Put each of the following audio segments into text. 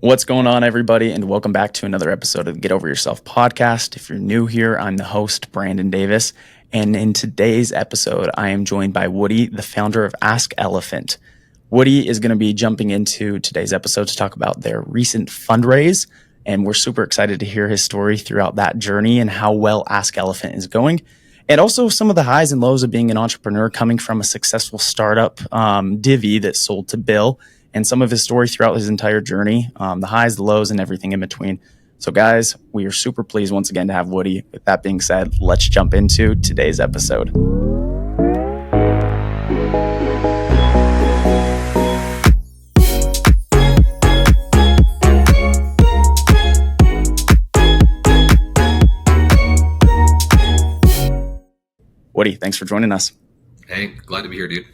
What's going on, everybody, and welcome back to another episode of the Get Over Yourself podcast. If you're new here, I'm the host, Brandon Davis, and in today's episode, I am joined by Woody, the founder of AskElephant. Woody is going to be jumping into today's episode to talk about their recent fundraise, and we're super excited to hear his story throughout that journey and how well AskElephant is going, and also some of the highs and lows of being an entrepreneur coming from a successful startup, Divvy, that sold to Bill, and some of his story throughout his entire journey, the highs, the lows, and everything in between. So, guys, we are super pleased once again to have Woody. With that being said, let's jump into today's episode. Woody, thanks for joining us. Hey, glad to be here, dude.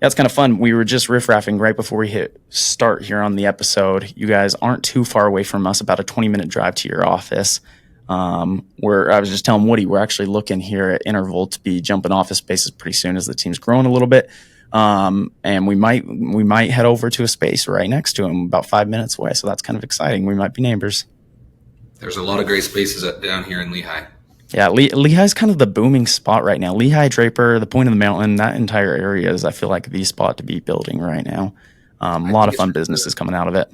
Yeah, it's kind of fun. We were just riff-raffing right before we hit start here on the episode. You guys aren't too far away from us, about a 20-minute drive to your office. I was just telling Woody, we're actually looking here at Interval to be jumping office spaces pretty soon as the team's growing a little bit. And we might head over to a space right next to him, about 5 minutes away. So that's kind of exciting. We might be neighbors. There's a lot of great spaces down here in Lehigh. Yeah, Lehigh's kind of the booming spot right now. Lehigh, Draper, the Point of the Mountain, that entire area is, I feel like, the spot to be building right now. A lot of fun businesses coming out of it.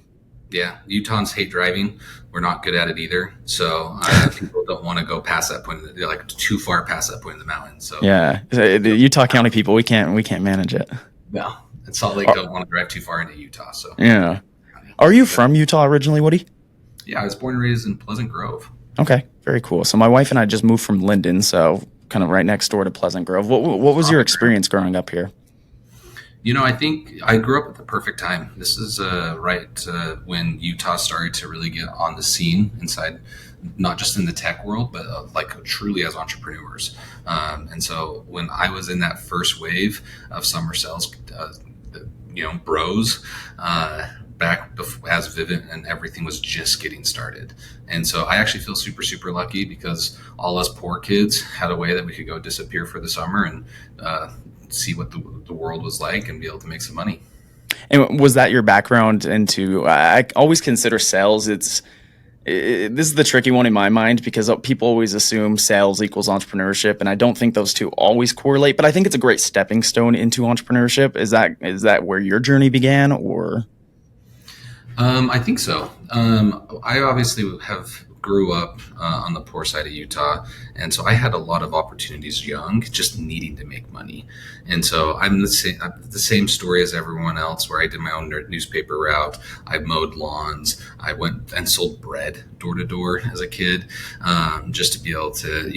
Yeah, Utahns hate driving. We're not good at it either. So people don't want to go past that point. They're like too far past that point in the mountain. So yeah, the Utah County people, we can't manage it. No, and Salt Lake don't want to drive too far into Utah. So yeah, are you from Utah originally, Woody? Yeah, I was born and raised in Pleasant Grove. Okay, very cool. So my wife and I just moved from Linden, so kind of right next door to Pleasant Grove. What was your experience growing up here? You know, I think I grew up at the perfect time. This is right when Utah started to really get on the scene inside, not just in the tech world, but like truly as entrepreneurs. And so when I was in that first wave of summer sales, bros, back as Vivint and everything was just getting started. And so I actually feel super, super lucky because all us poor kids had a way that we could go disappear for the summer and see what the world was like and be able to make some money. And was that your background into, I always consider sales, this is the tricky one in my mind because people always assume sales equals entrepreneurship, and I don't think those two always correlate, but I think it's a great stepping stone into entrepreneurship. Is that where your journey began, or? I think so. I obviously grew up on the poor side of Utah, and so I had a lot of opportunities young, just needing to make money. And so I'm the same story as everyone else, where I did my own newspaper route. I mowed lawns. I went and sold bread door to door as a kid, just to be able to,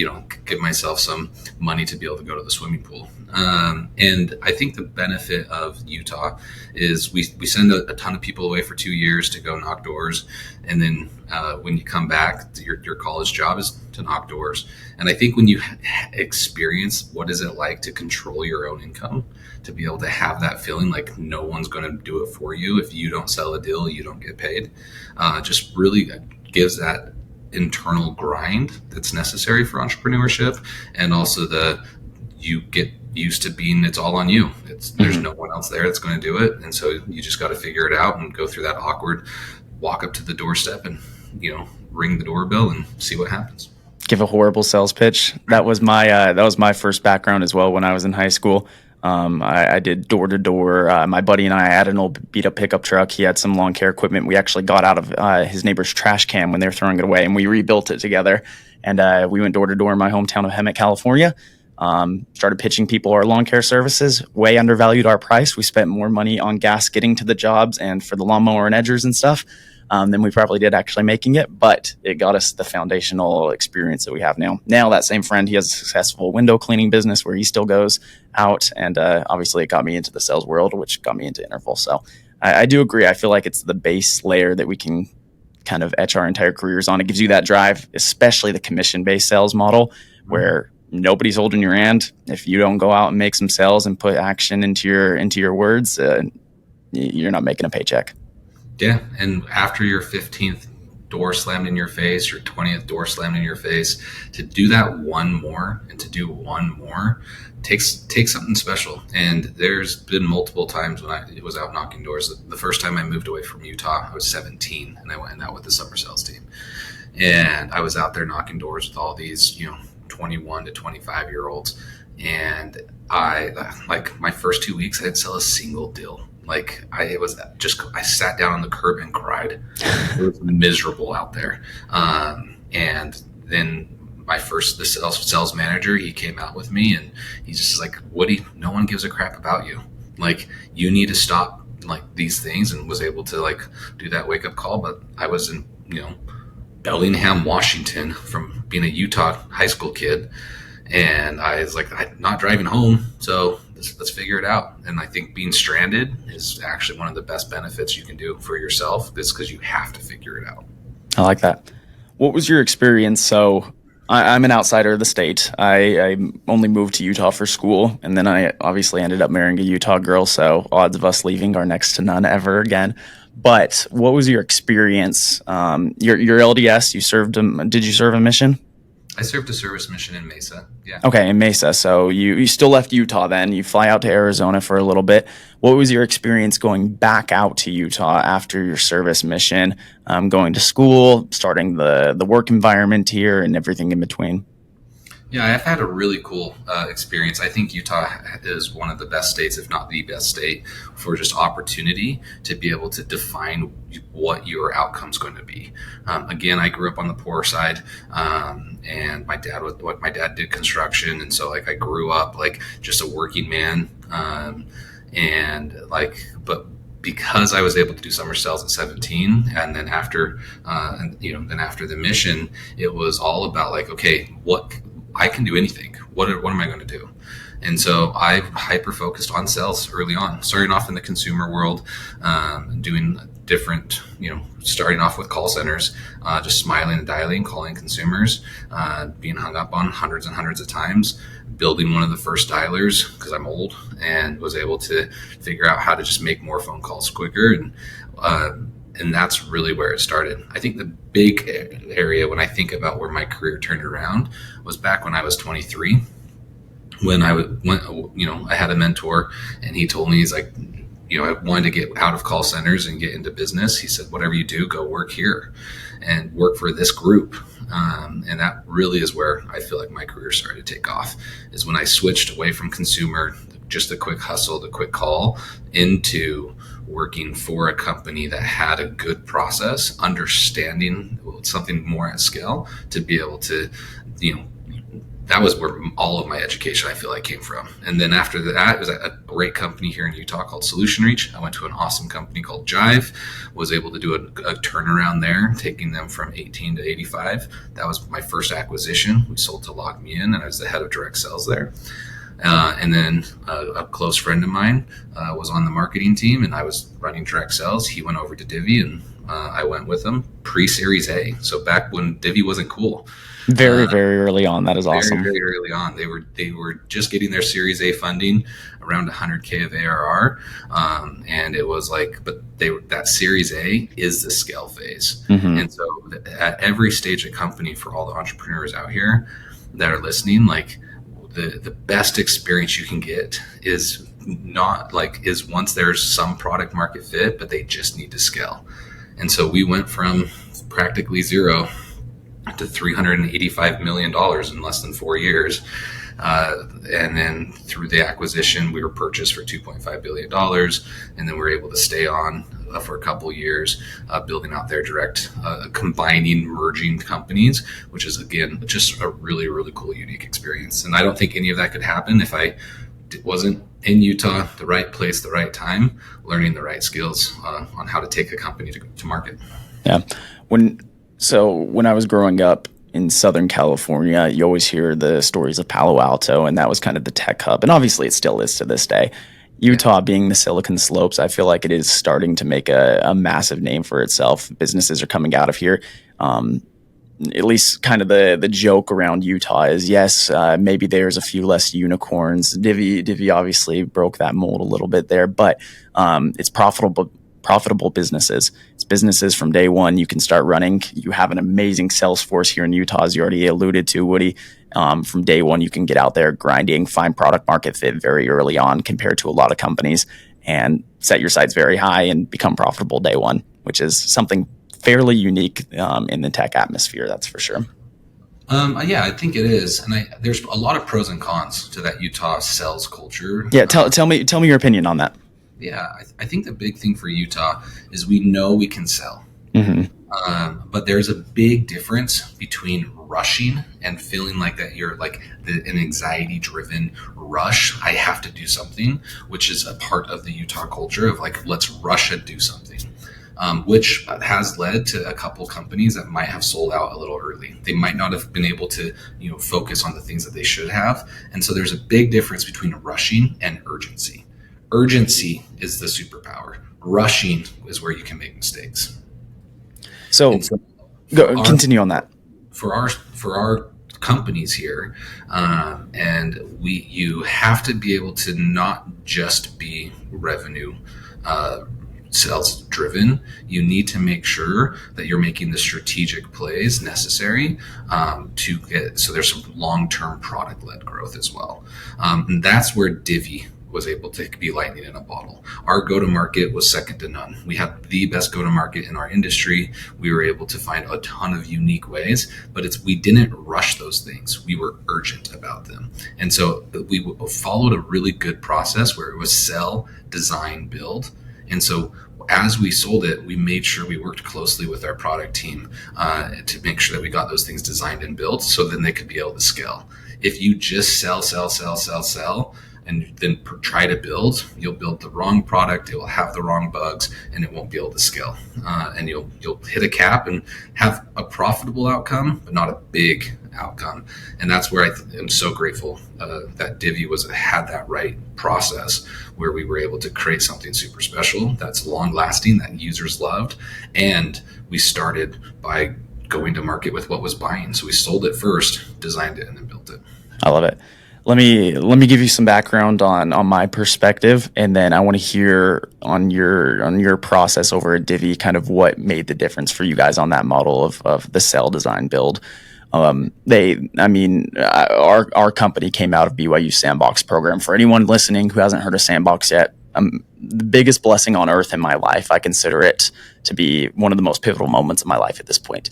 give myself some money to be able to go to the swimming pool. And I think the benefit of Utah is we send a ton of people away for 2 years to go knock doors. And then when you come back, your college job is to knock doors. And I think when you experience what is it like to control your own income, to be able to have that feeling like no one's going to do it for you. If you don't sell a deal, you don't get paid. Just really gives that internal grind that's necessary for entrepreneurship. And also you get used to being, it's all on you. There's no one else there that's going to do it. And so you just got to figure it out and go through that awkward walk up to the doorstep and, ring the doorbell and see what happens. Give a horrible sales pitch. That was my first background as well when I was in high school. I did door to door. My buddy and I had an old beat up pickup truck. He had some lawn care equipment. We actually got out of his neighbor's trash can when they were throwing it away, and we rebuilt it together. And we went door to door in my hometown of Hemet, California. Started pitching people our lawn care services. Way undervalued our price. We spent more money on gas getting to the jobs and for the lawnmower and edgers and stuff than we probably did actually making it, but it got us the foundational experience that we have now. Now that same friend, he has a successful window cleaning business where he still goes out, and obviously it got me into the sales world, which got me into Interval. So I do agree. I feel like it's the base layer that we can kind of etch our entire careers on. It gives you that drive, especially the commission-based sales model, where nobody's holding your hand. If you don't go out and make some sales and put action into your words, you're not making a paycheck. Yeah, and after your 15th door slammed in your face, your 20th door slammed in your face, to do that one more and to do one more takes something special. And there's been multiple times when I was out knocking doors. The first time I moved away from Utah, I was 17, and I went out with the summer sales team. And I was out there knocking doors with all these, 21 to 25-year-olds. And like my first 2 weeks, I didn't sell a single deal. Like I sat down on the curb and cried. It was miserable out there. And then the sales manager, he came out with me and he's just like, Woody, no one gives a crap about you. Like, you need to stop like these things, and was able to like do that wake up call. But I was in, Bellingham, Washington, from being a Utah high school kid. And I was like, I'm not driving home, so let's figure it out. And I think being stranded is actually one of the best benefits you can do for yourself, is because you have to figure it out. I like that. What was your experience? So I'm an outsider of the state. I only moved to Utah for school, and then I obviously ended up marrying a Utah girl, so odds of us leaving are next to none ever again. But what was your experience? Your LDS, did you serve a mission? I served a service mission in Mesa. Yeah. Okay, in Mesa. So you still left Utah then. You fly out to Arizona for a little bit. What was your experience going back out to Utah after your service mission, going to school, starting the work environment here, and everything in between? Yeah, I've had a really cool experience. I think Utah is one of the best states, if not the best state, for just opportunity to be able to define what your outcome's going to be. Again, I grew up on the poor side, and my dad did construction, and so like I grew up like just a working man, but because I was able to do summer sales at 17, and then after the mission, it was all about like, okay, what I can do anything. What am I going to do? And so I hyper focused on sales early on, starting off in the consumer world, doing different, starting off with call centers, just smiling and dialing, calling consumers, being hung up on hundreds and hundreds of times, building one of the first dialers because I'm old, and was able to figure out how to just make more phone calls quicker. And that's really where it started. I think the big area when I think about where my career turned around was back when I was 23, when I had a mentor, and he told me, he's like, I wanted to get out of call centers and get into business. He said, whatever you do, go work here and work for this group. And that really is where I feel like my career started to take off, is when I switched away from consumer, just the quick hustle, the quick call, into working for a company that had a good process, understanding something more at scale, to be able to, that was where all of my education, I feel like, came from. And then after that, it was a great company here in Utah called Solution Reach. I went to an awesome company called Jive, was able to do a turnaround there, taking them from 18 to 85. That was my first acquisition. We sold to Log Me In, and I was the head of direct sales there. And then a close friend of mine was on the marketing team, and I was running direct sales. He went over to Divvy, and I went with him pre-Series A. So back when Divvy wasn't cool. Very early on. That is awesome. Very early on. They were just getting their Series A funding, around 100K of ARR. And it was like, but that Series A is the scale phase. Mm-hmm. And so at every stage of company, for all the entrepreneurs out here that are listening, like, the best experience you can get is once there's some product market fit, but they just need to scale. And so we went from practically zero to $385 million in less than 4 years. And then through the acquisition, we were purchased for $2.5 billion. And then we were able to stay on for a couple of years, building out their direct, combining, merging companies, which is, again, just a really, really cool, unique experience. And I don't think any of that could happen if I wasn't in Utah, the right place, the right time, learning the right skills on how to take a company to market. Yeah. When I was growing up in Southern California, you always hear the stories of Palo Alto, and that was kind of the tech hub. And obviously it still is to this day. Utah being the Silicon Slopes, I feel like it is starting to make a massive name for itself. Businesses are coming out of here. At least kind of the joke around Utah is, yes, maybe there's a few less unicorns. Divvy obviously broke that mold a little bit there, but it's profitable profitable businesses. It's businesses from day one you can start running. You have an amazing sales force here in Utah, as you already alluded to, Woody. From day one, you can get out there grinding, find product market fit very early on compared to a lot of companies, and set your sights very high and become profitable day one, which is something fairly unique in the tech atmosphere, that's for sure. Yeah, I think it is, and there's a lot of pros and cons to that Utah sales culture. Yeah, tell me your opinion on that. Yeah, I think the big thing for Utah is we know we can sell, but there's a big difference between rushing and feeling like that you're like an anxiety-driven rush. I have to do something, which is a part of the Utah culture of like, let's rush and do something. Which has led to a couple companies that might have sold out a little early. They might not have been able to, focus on the things that they should have. And so there's a big difference between rushing and urgency. Urgency is the superpower. Rushing is where you can make mistakes. So continue on that. For our companies here, you have to be able to not just be revenue sales driven. You need to make sure that you're making the strategic plays necessary to get, so there's some long-term product led growth as well. And that's where Divvy was able to be lightning in a bottle. Our go-to-market was second to none. We had the best go-to-market in our industry. We were able to find a ton of unique ways, but we didn't rush those things. We were urgent about them. And so we followed a really good process where it was sell, design, build. And so as we sold it, we made sure we worked closely with our product team to make sure that we got those things designed and built so then they could be able to scale. If you just sell, and then try to build, you'll build the wrong product, it will have the wrong bugs, and it won't be able to scale. And you'll hit a cap and have a profitable outcome, but not a big outcome. And that's where I am so grateful that Divvy had that right process where we were able to create something super special that's long lasting, that users loved. And we started by going to market with what was buying. So we sold it first, designed it, and then built it. I love it. Let me give you some background on my perspective, and then I want to hear on your process over at Divvy, kind of what made the difference for you guys on that model of the sell, design, build. Our company came out of BYU Sandbox program. For anyone listening who hasn't heard of Sandbox yet, the biggest blessing on earth in my life. I consider it to be one of the most pivotal moments of my life at this point.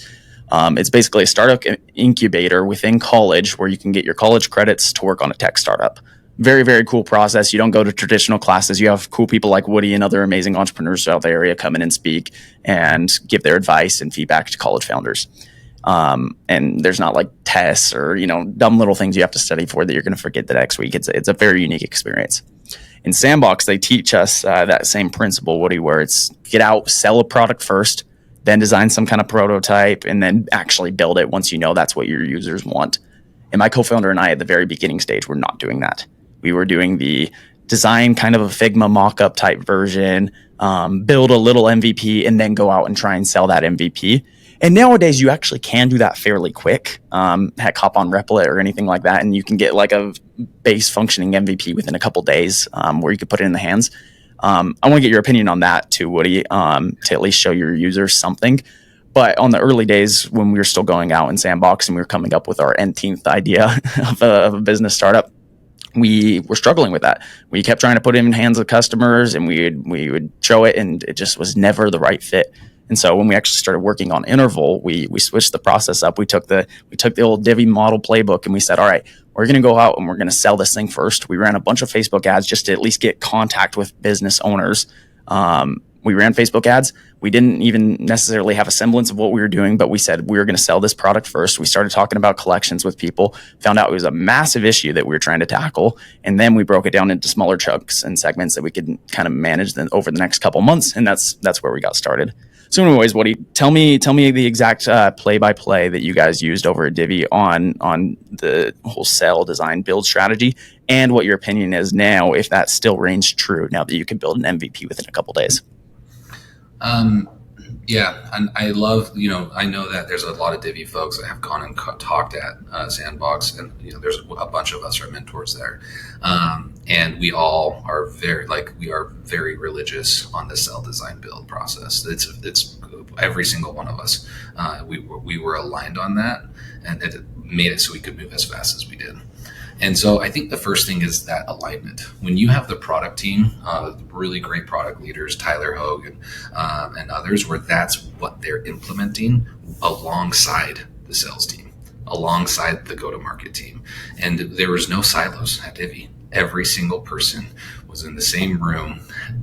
It's basically a startup incubator within college where you can get your college credits to work on a tech startup. Very, very cool process. You don't go to traditional classes. You have cool people like Woody and other amazing entrepreneurs throughout the area come in and speak and give their advice and feedback to college founders. And there's not like tests or, dumb little things you have to study for that you're going to forget the next week. It's a very unique experience. In Sandbox, they teach us that same principle, Woody, where it's get out, sell a product first, then design some kind of prototype, and then actually build it once you know that's what your users want. And my co-founder and I at the very beginning stage were not doing that. We were doing the design kind of a Figma mock-up type version, build a little MVP, and then go out and try and sell that MVP. And nowadays, you actually can do that fairly quick. Heck, hop on Replit or anything like that, and you can get like a base functioning MVP within a couple days where you could put it in the hands. I want to get your opinion on that too, Woody, to at least show your users something. But on the early days when we were still going out in Sandbox and we were coming up with our nth idea of a business startup, we were struggling with that. We kept trying to put it in hands of customers, and we would show it, and it just was never the right fit. And so when we actually started working on Interval, we switched the process up. We took the old Divvy model playbook, and we said, all right, we're going to go out and we're going to sell this thing first. We ran a bunch of Facebook ads just to at least get contact with business owners. We ran Facebook ads. We didn't even necessarily have a semblance of what we were doing, but we said we were going to sell this product first. We started talking about collections with people, found out it was a massive issue that we were trying to tackle. And then we broke it down into smaller chunks and segments that we could kind of manage over the next couple months. And that's where we got started. So anyways, Woody, tell me the exact play-by-play that you guys used over at Divvy on the whole sell, design, build strategy, and what your opinion is now, if that still reigns true now that you can build an MVP within a couple days. Yeah, and I love, I know that there's a lot of Divvy folks that have gone and talked at Sandbox, and there's a bunch of us are mentors there, and we all are we are very religious on the cell design build process. It's every single one of us. We were aligned on that, and it made it so we could move as fast as we did. And so I think the first thing is that alignment. When you have the product team, really great product leaders, Tyler Hogue and others, where that's what they're implementing alongside the sales team, alongside the go-to-market team. And there was no silos at Divvy. Every single person was in the same room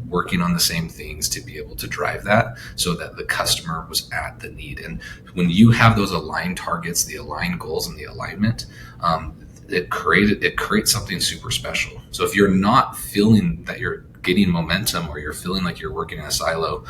working on the same things to be able to drive that so that the customer was at the need. And when you have those aligned targets, the aligned goals and the alignment, it creates something super special. So if you're not feeling that you're getting momentum or you're feeling like you're working in a silo,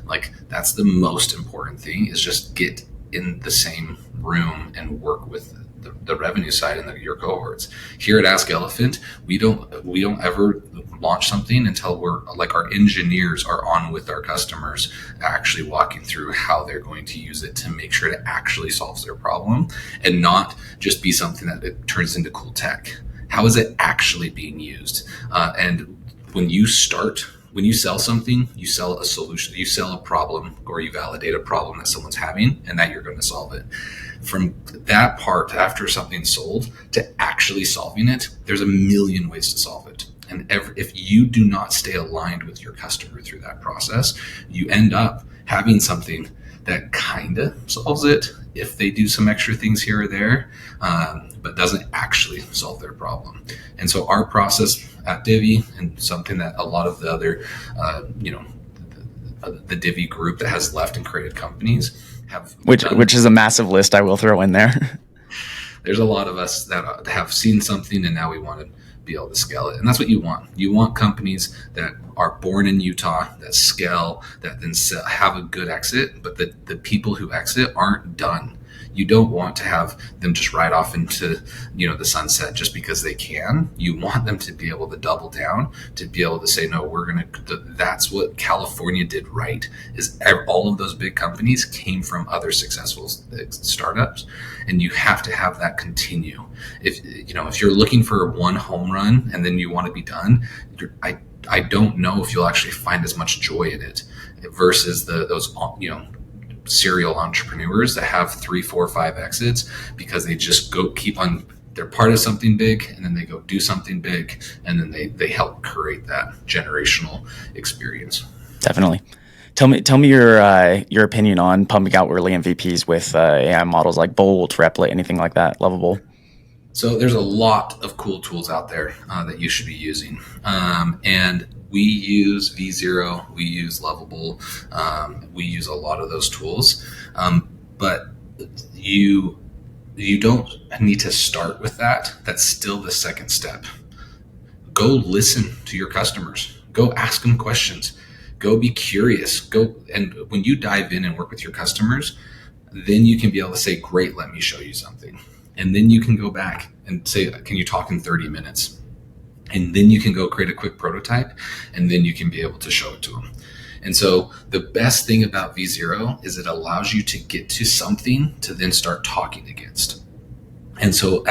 like that's the most important thing, is just get in the same room and work with the revenue side and your cohorts. Here at AskElephant, we don't ever launch something until we're like, our engineers are on with our customers, actually walking through how they're going to use it to make sure it actually solves their problem, and not just be something that it turns into cool tech. How is it actually being used? And when you sell something, you sell a solution, you sell a problem, or you validate a problem that someone's having and that you're going to solve it. From that part, after something's sold, to actually solving it, there's a million ways to solve it. And if you do not stay aligned with your customer through that process, you end up having something that kind of solves it if they do some extra things here or there, but doesn't actually solve their problem. And so our process at Divvy, and something that a lot of the other, the Divvy group that has left and created companies have which is a massive list, I will throw in there. There's a lot of us that have seen something and now we want to be able to scale it. And that's what you want. You want companies that are born in Utah, that scale, that then have a good exit, but the people who exit aren't done. You don't want to have them just ride off into, the sunset just because they can. You want them to be able to double down, to be able to say, no, that's what California did right, is all of those big companies came from other successful startups. And you have to have that continue. If you're looking for one home run and then you want to be done, I don't know if you'll actually find as much joy in it versus those serial entrepreneurs that have 3, 4, 5 exits because they just they're part of something big and then they go do something big and then they help create that generational experience. Definitely. Tell me your opinion on pumping out early MVPs with AI models like Bolt, Replit, anything like that, Lovable. So there's a lot of cool tools out there that you should be using. And we use V0, we use Lovable, we use a lot of those tools. But you don't need to start with that. That's still the second step. Go listen to your customers. Go ask them questions. Go be curious. And when you dive in and work with your customers, then you can be able to say, great, let me show you something. And then you can go back and say, can you talk in 30 minutes? And then you can go create a quick prototype, and then you can be able to show it to them. And so the best thing about V0 is it allows you to get to something to then start talking against. And so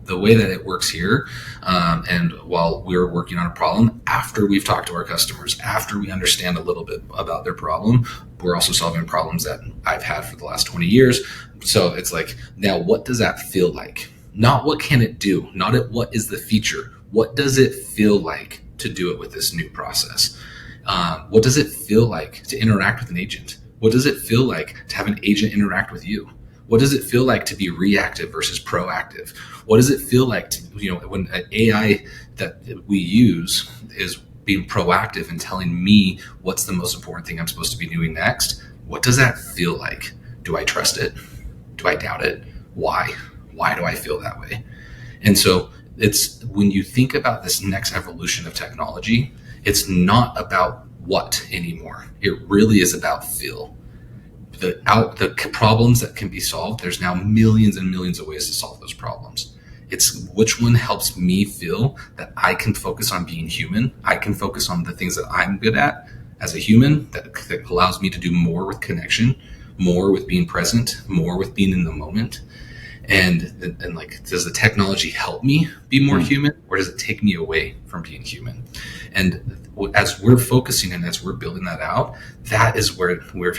the way that it works here, and while we're working on a problem, after we've talked to our customers, after we understand a little bit about their problem, we're also solving problems that I've had for the last 20 years. So it's like, now what does that feel like? Not what can it do, not what is the feature. What does it feel like to do it with this new process? What does it feel like to interact with an agent? What does it feel like to have an agent interact with you? What does it feel like to be reactive versus proactive? What does it feel like to, when an AI that we use is being proactive and telling me what's the most important thing I'm supposed to be doing next? What does that feel like? Do I trust it? Do I doubt it? Why? Why do I feel that way? And so it's when you think about this next evolution of technology, it's not about what anymore. It really is about feel. The problems that can be solved, there's now millions and millions of ways to solve those problems. It's which one helps me feel that I can focus on being human. I can focus on the things that I'm good at, as a human that allows me to do more with connection, more with being present, more with being in the moment. And like, does the technology help me be more human, or does it take me away from being human? And as we're focusing and as we're building that out, that is where we're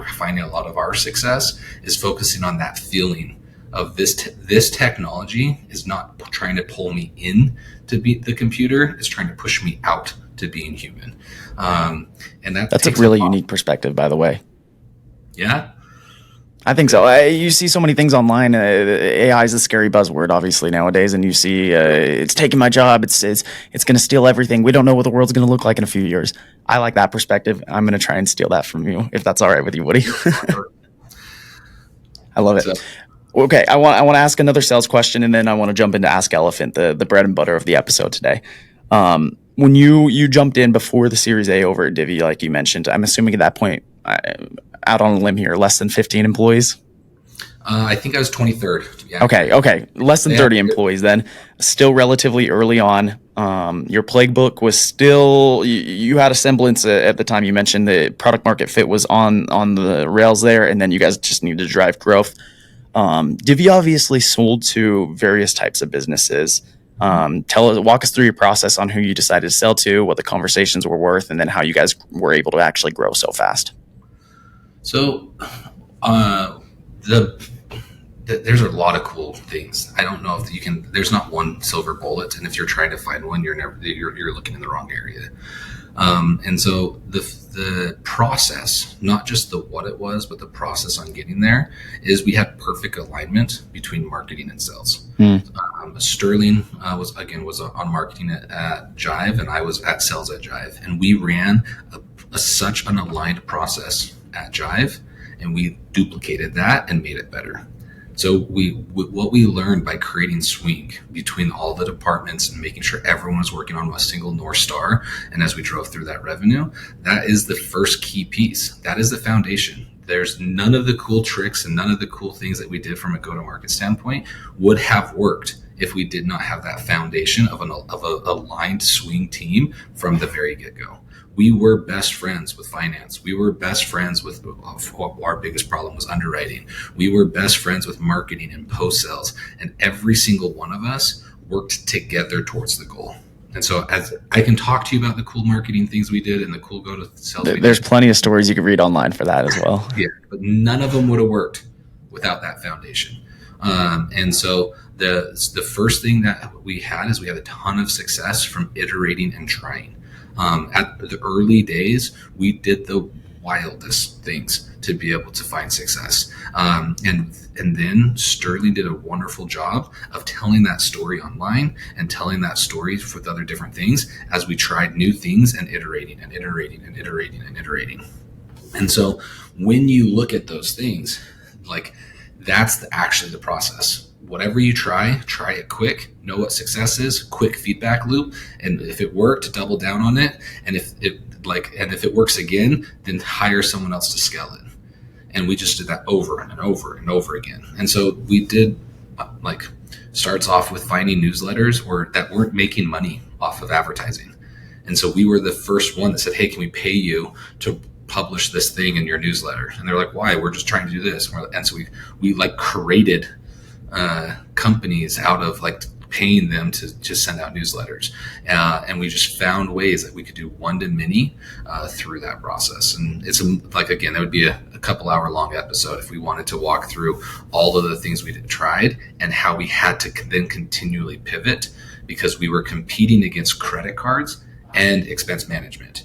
finding a lot of our success is focusing on that feeling of this technology is not trying to pull me in to be the computer, it's trying to push me out to being human. And that's a really unique perspective, by the way. Yeah. I think so. You see so many things online. AI is a scary buzzword, obviously, nowadays, and you see it's taking my job. It's going to steal everything. We don't know what the world's going to look like in a few years. I like that perspective. I'm going to try and steal that from you, if that's all right with you, Woody. I love it. Okay, I want to ask another sales question, and then I want to jump into Ask Elephant, the bread and butter of the episode today. When you jumped in before the Series A over at Divvy, like you mentioned, I'm assuming at that point, out on a limb here, less than 15 employees? I think I was 23rd. Yeah. Okay. Less than 30 employees then. Still relatively early on. Your playbook was still, you had a semblance at the time. You mentioned the product market fit was on the rails there, and then you guys just needed to drive growth. Divvy obviously sold to various types of businesses. Walk us through your process on who you decided to sell to, what the conversations were worth, and then how you guys were able to actually grow so fast. So, there's a lot of cool things. I don't know if you can. There's not one silver bullet, and if you're trying to find one, you're looking in the wrong area. And so the process, not just the what it was, but the process on getting there, is we had perfect alignment between marketing and sales. Sterling was on marketing at Jive, and I was at sales at Jive, and we ran such an aligned process at Jive, and we duplicated that and made it better. So what we learned by creating swing between all the departments and making sure everyone was working on a single North Star, and as we drove through that revenue, that is the first key piece. That is the foundation. There's none of the cool tricks and none of the cool things that we did from a go-to-market standpoint would have worked if we did not have that foundation of an aligned swing team from the very get-go. We were best friends with finance. We were best friends with our biggest problem was underwriting. We were best friends with marketing and post-sales. And every single one of us worked together towards the goal. And so as I can talk to you about the cool marketing things we did and the cool go-to-sales. There's plenty of stories you could read online for that as well. Yeah, but none of them would have worked without that foundation. And so the first thing that we had is we had a ton of success from iterating and trying. At the early days, we did the wildest things to be able to find success. And then Sterling did a wonderful job of telling that story online and telling that story with other different things as we tried new things and iterating and iterating and iterating and iterating. And so when you look at those things, like that's actually the process. Whatever you try it quick, know what success is, quick feedback loop. And if it worked, double down on it. And if it works again, then hire someone else to scale it. And we just did that over and over and over again. And so we did starts off with finding newsletters that weren't making money off of advertising. And so we were the first one that said, hey, can we pay you to publish this thing in your newsletter? And they're like, why? We're just trying to do this. And so we created companies out of paying them to send out newsletters, and we just found ways that we could do one-to-many through that process. And it's again, that would be a couple hour long episode if we wanted to walk through all of the things we tried and how we had to then continually pivot because we were competing against credit cards and expense management.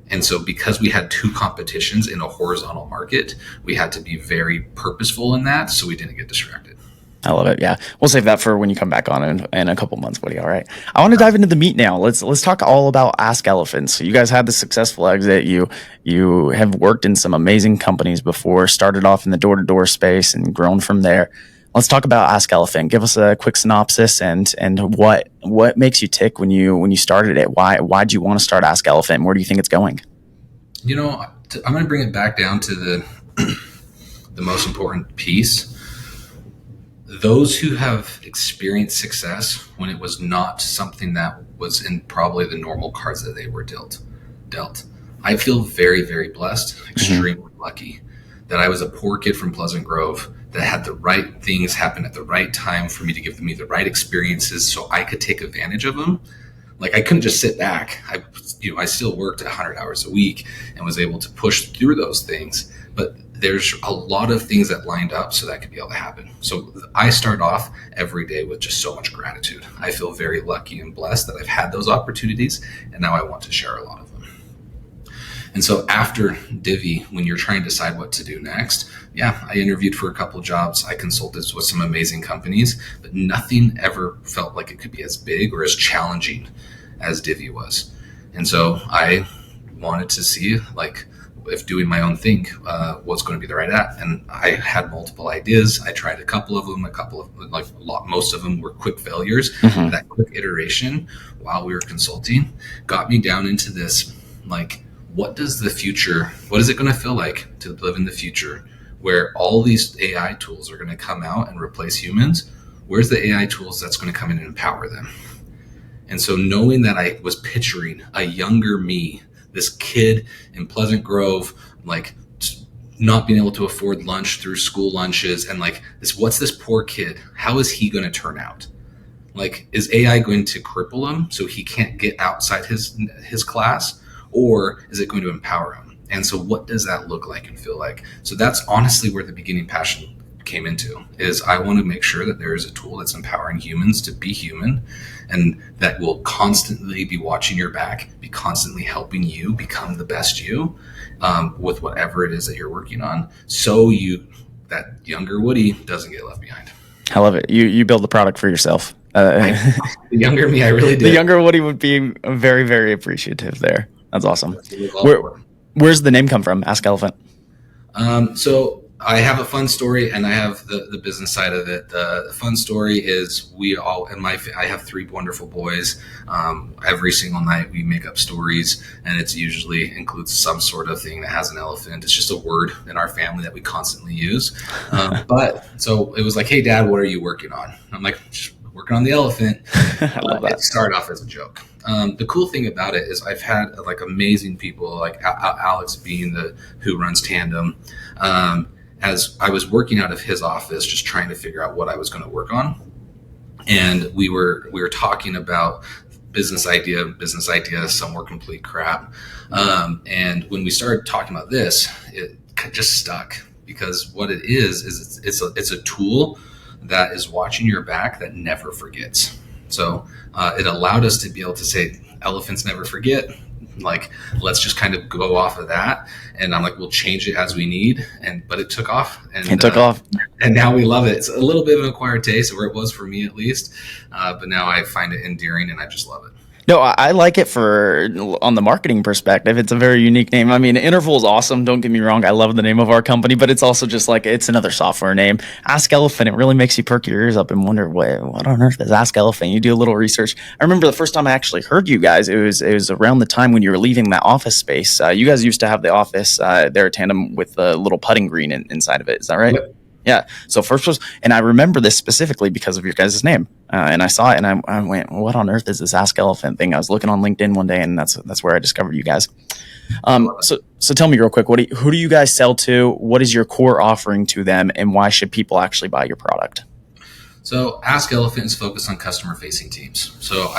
And so because we had two competitions in a horizontal market, we had to be very purposeful in that so we didn't get distracted. I love it. Yeah. We'll save that for when you come back on in a couple months, Woody. All right. I want to dive into the meat now. Let's talk all about AskElephant. So you guys had the successful exit. You have worked in some amazing companies before, started off in the door-to-door space and grown from there. Let's talk about AskElephant. Give us a quick synopsis and what makes you tick when you started it. Why'd you want to start AskElephant? And where do you think it's going? I'm going to bring it back down to the most important piece. Those who have experienced success when it was not something that was in probably the normal cards that they were dealt. I feel very, very blessed, Hmm. extremely lucky that I was a poor kid from Pleasant Grove that had the right things happen at the right time for me to give me the right experiences so I could take advantage of them. Like I couldn't just sit back. I still worked 100 hours a week and was able to push through those things. But there's a lot of things that lined up so that could be able to happen. So I start off every day with just so much gratitude. I feel very lucky and blessed that I've had those opportunities, and now I want to share a lot of them. And so after Divvy, when you're trying to decide what to do next, yeah, I interviewed for a couple of jobs. I consulted with some amazing companies, but nothing ever felt like it could be as big or as challenging as Divvy was. And so I wanted to see like if doing my own thing was going to be the right at. And I had multiple ideas. I tried a couple of them, most of them were quick failures. Hmm. That quick iteration while we were consulting got me down into this like, what is it going to feel like to live in the future where all these AI tools are going to come out and replace humans? Where's the AI tools that's going to come in and empower them? And so knowing that I was picturing a younger me, this kid in Pleasant Grove, like not being able to afford lunch through school lunches and like what's this poor kid? How is he going to turn out? Like, is AI going to cripple him so he can't get outside his class, or is it going to empower him? And so, what does that look like and feel like? So that's honestly where the beginning passion came into. Is I want to make sure that there is a tool that's empowering humans to be human, and that will constantly be watching your back, be constantly helping you become the best you with whatever it is that you're working on. So that younger Woody doesn't get left behind. I love it. You build the product for yourself. The younger me, I really did. The younger Woody would be very, very appreciative there. That's awesome. Where, where's the name come from? Ask Elephant. So I have a fun story, and I have the business side of it. The fun story is I have three wonderful boys. Every single night we make up stories, and it's usually includes some sort of thing that has an elephant. It's just a word in our family that we constantly use. But so it was like, hey, Dad, what are you working on? I'm like, just working on the elephant. I love that. It started off as a joke. The cool thing about it is I've had like amazing people like Alex being who runs Tandem. As I was working out of his office, just trying to figure out what I was going to work on, and we were talking about business idea, some were complete crap. And when we started talking about this, it just stuck because what it is it's a tool that is watching your back that never forgets. So it allowed us to be able to say, elephants never forget. Like, let's just kind of go off of that. And I'm like, we'll change it as we need. But it took off. And now we love it. It's a little bit of an acquired taste, where it was for me at least. But now I find it endearing and I just love it. No, I like it on the marketing perspective. It's a very unique name. I mean, Interval is awesome. Don't get me wrong. I love the name of our company, but it's also just like, it's another software name. Ask Elephant. It really makes you perk your ears up and wonder, what on earth is Ask Elephant? You do a little research. I remember the first time I actually heard you guys, it was around the time when you were leaving that office space. You guys used to have the office there at Tandem with the little putting green inside of it. Is that right? Yep. Yeah. So and I remember this specifically because of your guys' name. And I saw it and I went, what on earth is this Ask Elephant thing? I was looking on LinkedIn one day and that's where I discovered you guys. So tell me real quick, who do you guys sell to? What is your core offering to them, and why should people actually buy your product? So Ask Elephant is focused on customer facing teams. So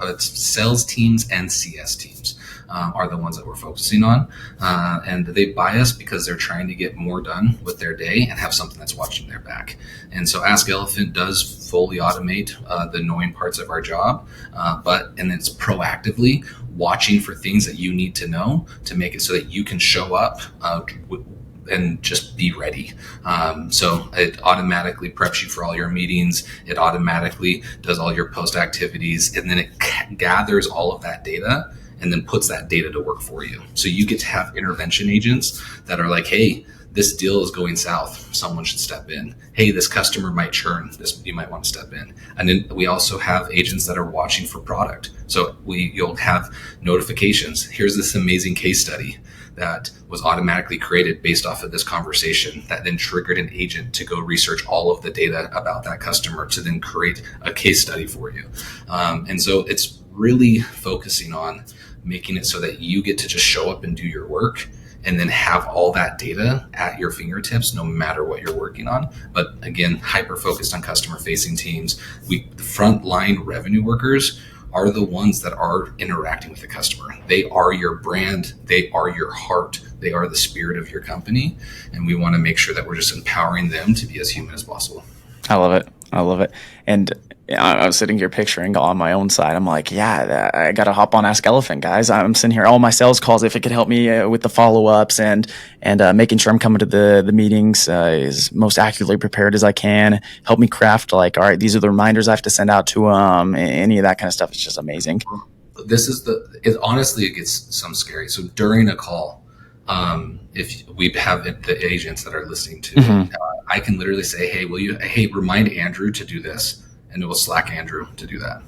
it's sales teams and CS teams. Are the ones that we're focusing on. And they buy us because they're trying to get more done with their day and have something that's watching their back. And so Ask Elephant does fully automate the annoying parts of our job, and it's proactively watching for things that you need to know to make it so that you can show up and just be ready. So it automatically preps you for all your meetings. It automatically does all your post activities, and then it gathers all of that data and then puts that data to work for you. So you get to have intervention agents that are like, hey, this deal is going south. Someone should step in. Hey, this customer might churn. You might want to step in. And then we also have agents that are watching for product. So you'll have notifications. Here's this amazing case study that was automatically created based off of this conversation that then triggered an agent to go research all of the data about that customer to then create a case study for you. And so it's really focusing on making it so that you get to just show up and do your work and then have all that data at your fingertips no matter what you're working on. But again, hyper focused on customer facing teams. The frontline revenue workers are the ones that are interacting with the customer. They are your brand. They are your heart. They are the spirit of your company. And we want to make sure that we're just empowering them to be as human as possible. I love it. I love it. And I was sitting here picturing on my own side. I'm like, yeah, I got to hop on AskElephant, guys. I'm sitting here, all my sales calls, if it could help me with the follow-ups and making sure I'm coming to the meetings as most accurately prepared as I can, help me craft like, all right, these are the reminders I have to send out to them, any of that kind of stuff. It's just amazing. Honestly, it gets some scary. So during a call, if we have the agents that are listening to, I can literally say, hey, remind Andrew to do this. And it will Slack Andrew to do that.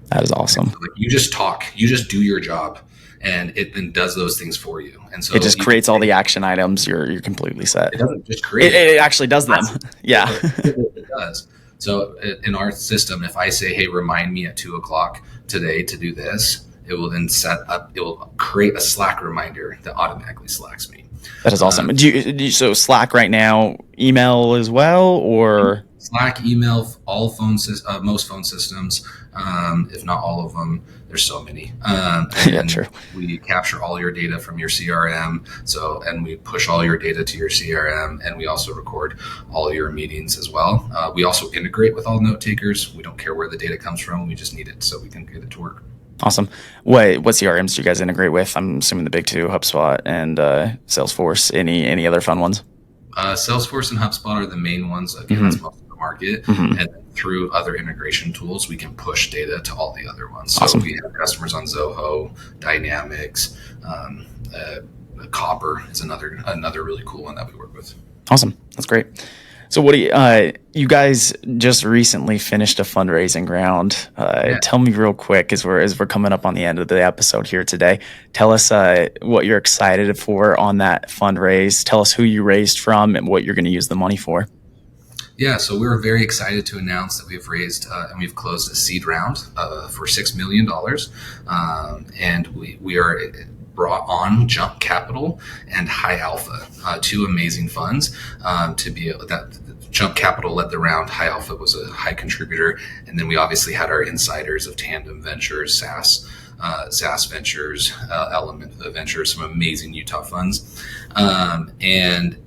That is awesome. So, like, you just talk, you just do your job, and it then does those things for you. And so it just creates all the action items. You're completely set. It doesn't just create it actually does them. Yeah. It does. So in our system, if I say, hey, remind me at 2:00 today to do this, it will then it will create a Slack reminder that automatically Slacks me. That is awesome. So Slack right now, email as well, or? Slack, email, all most phone systems, if not all of them. There's so many. Yeah, true. We capture all your data from your CRM, and we push all your data to your CRM, and we also record all your meetings as well. We also integrate with all note takers. We don't care where the data comes from. We just need it so we can get it to work. Awesome. What CRMs do you guys integrate with? I'm assuming the big two, HubSpot and Salesforce. Any other fun ones? Salesforce and HubSpot are the main ones. Again, that's most of the market. And then through other integration tools, we can push data to all the other ones. Awesome. So we have customers on Zoho, Dynamics, Copper is another really cool one that we work with. Awesome. That's great. So what do you guys just recently finished a fundraising round. Tell me real quick as we're coming up on the end of the episode here today. Tell us what you're excited for on that fundraise. Tell us who you raised from and what you're going to use the money for. Yeah, so we were very excited to announce that we've raised and we've closed a seed round for $6 million. And we are brought on Jump Capital and High Alpha, two amazing funds to be that. Jump Capital led the round. High Alpha was a high contributor, and then we obviously had our insiders of Tandem Ventures, SAS Ventures, Element Ventures, some amazing Utah funds, and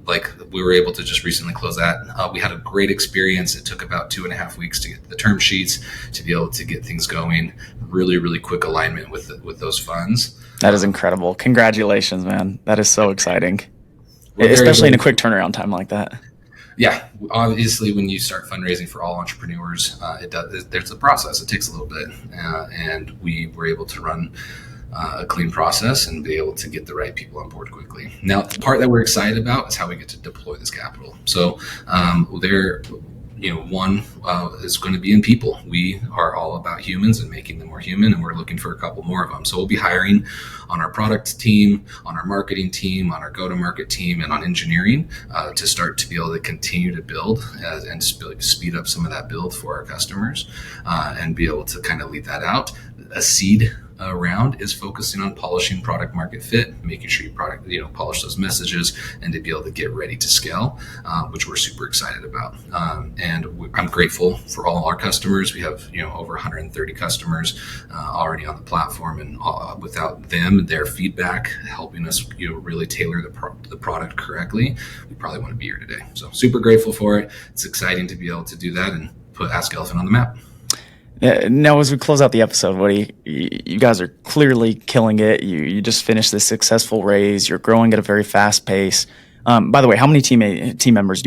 like we were able to just recently close that. We had a great experience. It took about 2.5 weeks to get the term sheets to be able to get things going. Really, really quick alignment with those funds. That is incredible. Congratulations, man. That is so exciting, especially in a quick turnaround time like that. Yeah, obviously, when you start fundraising for all entrepreneurs, there's a process. It takes a little bit, and we were able to run a clean process and be able to get the right people on board quickly. Now, the part that we're excited about is how we get to deploy this capital. So, one is going to be in people. We are all about humans and making them more human, and we're looking for a couple more of them. So we'll be hiring on our product team, on our marketing team, on our go-to-market team, and on engineering to start to be able to continue to build and speed up some of that build for our customers and be able to kind of lead that out. A seed round is focusing on polishing product market fit, making sure you polish those messages and to be able to get ready to scale, which we're super excited about. And I'm grateful for all our customers. We have, over 130 customers already on the platform, and without them, their feedback helping us, really tailor the product correctly, we probably wouldn't be here today. So super grateful for it. It's exciting to be able to do that and put AskElephant on the map. Now, as we close out the episode, Woody, you guys are clearly killing it. You just finished this successful raise. You're growing at a very fast pace. By the way, how many team members do